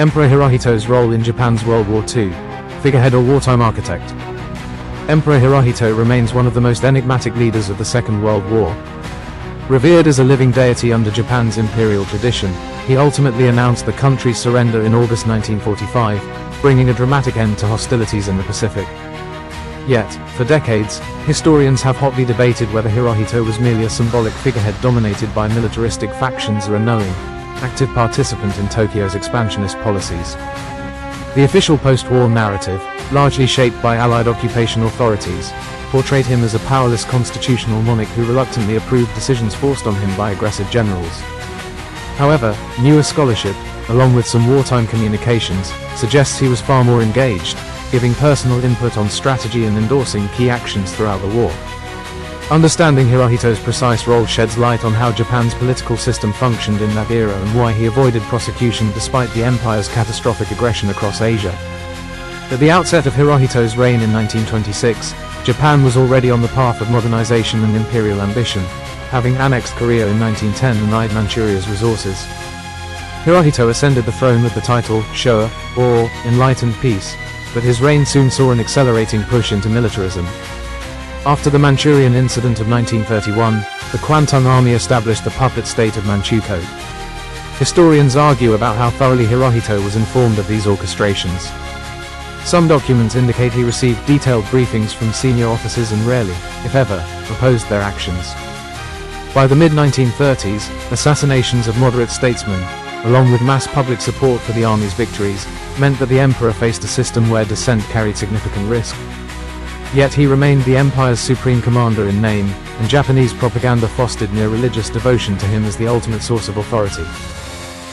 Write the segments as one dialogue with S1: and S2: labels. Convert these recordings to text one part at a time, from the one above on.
S1: Emperor Hirohito's role in Japan's World War II, figurehead or wartime architect. Emperor Hirohito remains one of the most enigmatic leaders of the Second World War. Revered as a living deity under Japan's imperial tradition, he ultimately announced the country's surrender in August 1945, bringing a dramatic end to hostilities in the Pacific. Yet, for decades, historians have hotly debated whether Hirohito was merely a symbolic figurehead dominated by militaristic factions or a knowing, active participant in Tokyo's expansionist policies. The official post-war narrative, largely shaped by Allied occupation authorities, portrayed him as a powerless constitutional monarch who reluctantly approved decisions forced on him by aggressive generals. However, newer scholarship, along with some wartime communications, suggests he was far more engaged, giving personal input on strategy and endorsing key actions throughout the war. Understanding Hirohito's precise role sheds light on how Japan's political system functioned in that era and why he avoided prosecution despite the empire's catastrophic aggression across Asia. At the outset of Hirohito's reign in 1926, Japan was already on the path of modernization and imperial ambition, having annexed Korea in 1910 and eyed Manchuria's resources. Hirohito ascended the throne with the title Showa, or Enlightened Peace, but his reign soon saw an accelerating push into militarism. After the Manchurian Incident of 1931, the Kwantung Army established the puppet state of Manchukuo. Historians argue about how thoroughly Hirohito was informed of these orchestrations. Some documents indicate he received detailed briefings from senior officers and rarely, if ever, opposed their actions. By the mid-1930s, assassinations of moderate statesmen, along with mass public support for the army's victories, meant that the emperor faced a system where dissent carried significant risk. Yet he remained the empire's supreme commander in name, and Japanese propaganda fostered near religious devotion to him as the ultimate source of authority.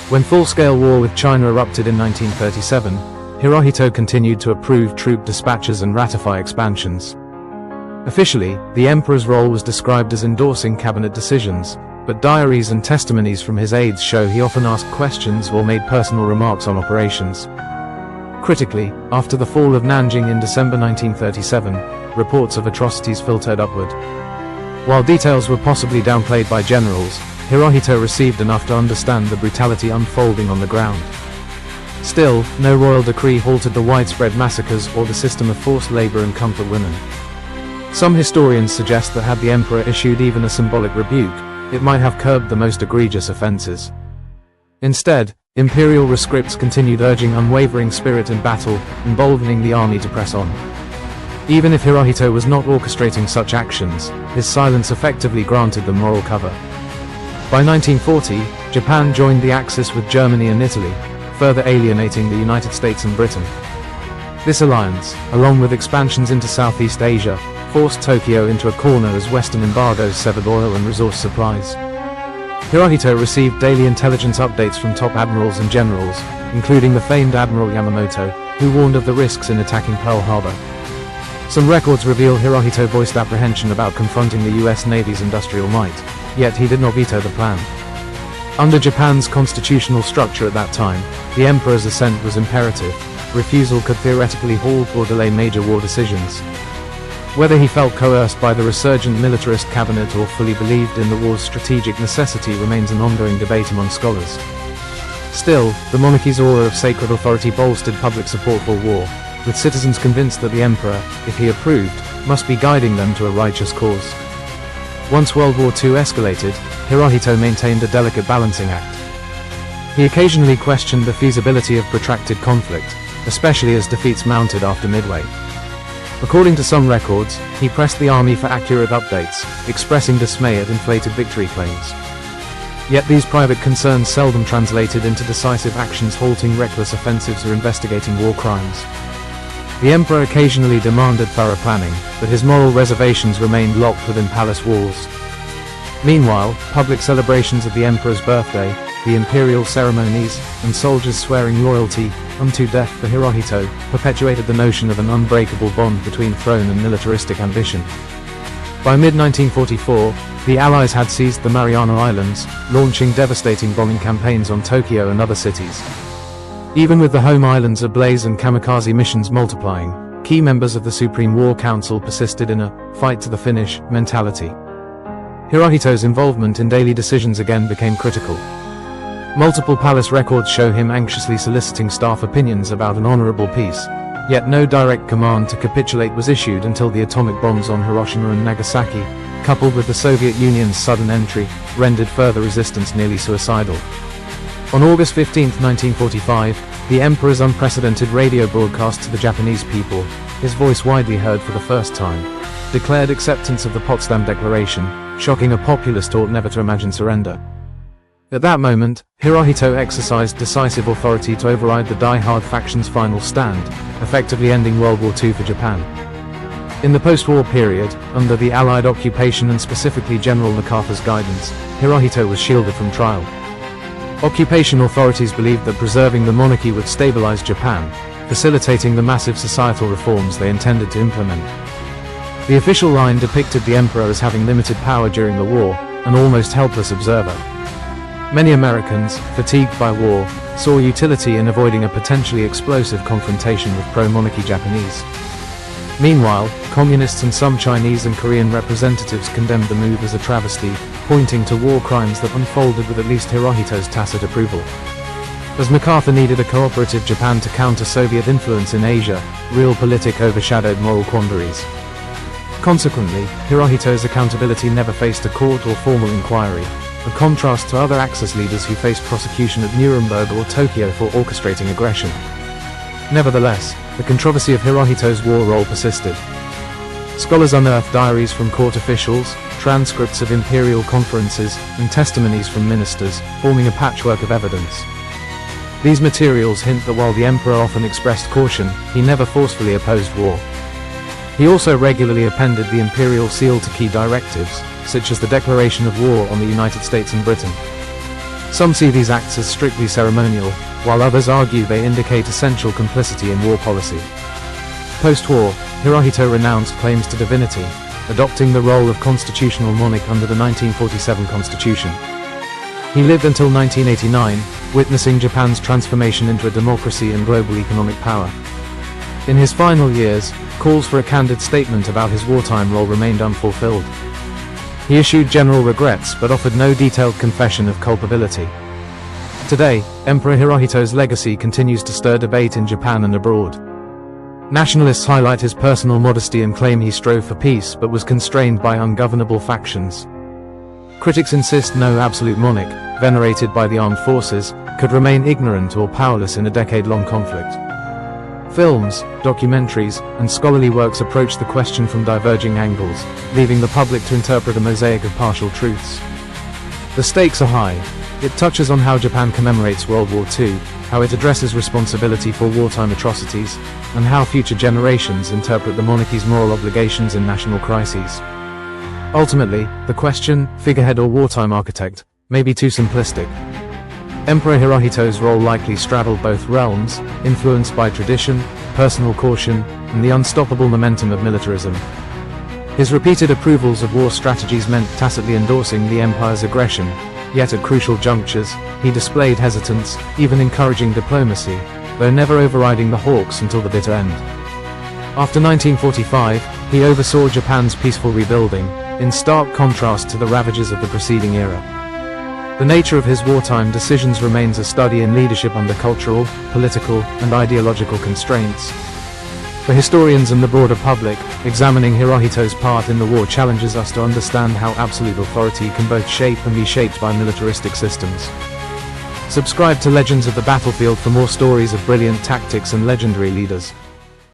S1: When full-scale war with China erupted in 1937, Hirohito continued to approve troop dispatches and ratify expansions. Officially, the emperor's role was described as endorsing cabinet decisions, but diaries and testimonies from his aides show he often asked questions or made personal remarks on operations. Critically, after the fall of Nanjing in December 1937, reports of atrocities filtered upward. While details were possibly downplayed by generals, Hirohito received enough to understand the brutality unfolding on the ground. Still, no royal decree halted the widespread massacres or the system of forced labor and comfort women. Some historians suggest that had the emperor issued even a symbolic rebuke, it might have curbed the most egregious offenses. Instead, imperial rescripts continued urging unwavering spirit in battle, emboldening the army to press on. Even if Hirohito was not orchestrating such actions, his silence effectively granted them moral cover. By 1940, Japan joined the Axis with Germany and Italy, further alienating the United States and Britain. This alliance, along with expansions into Southeast Asia, forced Tokyo into a corner as Western embargoes severed oil and resource supplies. Hirohito received daily intelligence updates from top admirals and generals, including the famed Admiral Yamamoto, who warned of the risks in attacking Pearl Harbor. Some records reveal Hirohito voiced apprehension about confronting the US Navy's industrial might, yet he did not veto the plan. Under Japan's constitutional structure at that time, the emperor's assent was imperative. Refusal could theoretically halt or delay major war decisions. Whether he felt coerced by the resurgent militarist cabinet or fully believed in the war's strategic necessity remains an ongoing debate among scholars. Still, the monarchy's aura of sacred authority bolstered public support for war, with citizens convinced that the emperor, if he approved, must be guiding them to a righteous cause. Once World War II escalated, Hirohito maintained a delicate balancing act. He occasionally questioned the feasibility of protracted conflict, especially as defeats mounted after Midway. According to some records, he pressed the army for accurate updates, expressing dismay at inflated victory claims. Yet these private concerns seldom translated into decisive actions halting reckless offensives or investigating war crimes. The emperor occasionally demanded thorough planning, but his moral reservations remained locked within palace walls. Meanwhile, public celebrations of the emperor's birthday, the imperial ceremonies, and soldiers swearing loyalty unto death for Hirohito, perpetuated the notion of an unbreakable bond between throne and militaristic ambition. By mid-1944, the Allies had seized the Mariana Islands, launching devastating bombing campaigns on Tokyo and other cities. Even with the home islands ablaze and kamikaze missions multiplying, key members of the Supreme War Council persisted in a fight-to-the-finish mentality. Hirohito's involvement in daily decisions again became critical. Multiple palace records show him anxiously soliciting staff opinions about an honorable peace. Yet no direct command to capitulate was issued until the atomic bombs on Hiroshima and Nagasaki, coupled with the Soviet Union's sudden entry, rendered further resistance nearly suicidal. On August 15, 1945, the Emperor's unprecedented radio broadcast to the Japanese people, his voice widely heard for the first time, declared acceptance of the Potsdam Declaration, shocking a populace taught never to imagine surrender. At that moment, Hirohito exercised decisive authority to override the die-hard faction's final stand, effectively ending World War II for Japan. In the post-war period, under the Allied occupation and specifically General MacArthur's guidance, Hirohito was shielded from trial. Occupation authorities believed that preserving the monarchy would stabilize Japan, facilitating the massive societal reforms they intended to implement. The official line depicted the emperor as having limited power during the war, an almost helpless observer. Many Americans, fatigued by war, saw utility in avoiding a potentially explosive confrontation with pro-monarchy Japanese. Meanwhile, communists and some Chinese and Korean representatives condemned the move as a travesty, pointing to war crimes that unfolded with at least Hirohito's tacit approval. As MacArthur needed a cooperative Japan to counter Soviet influence in Asia, realpolitik overshadowed moral quandaries. Consequently, Hirohito's accountability never faced a court or formal inquiry, a contrast to other Axis leaders who faced prosecution at Nuremberg or Tokyo for orchestrating aggression. Nevertheless, the controversy of Hirohito's war role persisted. Scholars unearthed diaries from court officials, transcripts of imperial conferences, and testimonies from ministers, forming a patchwork of evidence. These materials hint that while the emperor often expressed caution, he never forcefully opposed war. He also regularly appended the imperial seal to key directives, such as the declaration of war on the United States and Britain. Some see these acts as strictly ceremonial, while others argue they indicate essential complicity in war policy. Post-war, Hirohito renounced claims to divinity, adopting the role of constitutional monarch under the 1947 constitution. He lived until 1989, witnessing Japan's transformation into a democracy and global economic power. In his final years, calls for a candid statement about his wartime role remained unfulfilled. He issued general regrets but offered no detailed confession of culpability. Today, Emperor Hirohito's legacy continues to stir debate in Japan and abroad. Nationalists highlight his personal modesty and claim he strove for peace but was constrained by ungovernable factions. Critics insist no absolute monarch, venerated by the armed forces, could remain ignorant or powerless in a decade-long conflict. Films, documentaries, and scholarly works approach the question from diverging angles, leaving the public to interpret a mosaic of partial truths. The stakes are high. It touches on how Japan commemorates World War II, how it addresses responsibility for wartime atrocities, and how future generations interpret the monarchy's moral obligations in national crises. Ultimately, the question, figurehead or wartime architect, may be too simplistic. Emperor Hirohito's role likely straddled both realms, influenced by tradition, personal caution, and the unstoppable momentum of militarism. His repeated approvals of war strategies meant tacitly endorsing the empire's aggression, yet at crucial junctures, he displayed hesitance, even encouraging diplomacy, though never overriding the hawks until the bitter end. After 1945, he oversaw Japan's peaceful rebuilding, in stark contrast to the ravages of the preceding era. The nature of his wartime decisions remains a study in leadership under cultural, political, and ideological constraints. For historians and the broader public, examining Hirohito's part in the war challenges us to understand how absolute authority can both shape and be shaped by militaristic systems. Subscribe to Legends of the Battlefield for more stories of brilliant tactics and legendary leaders.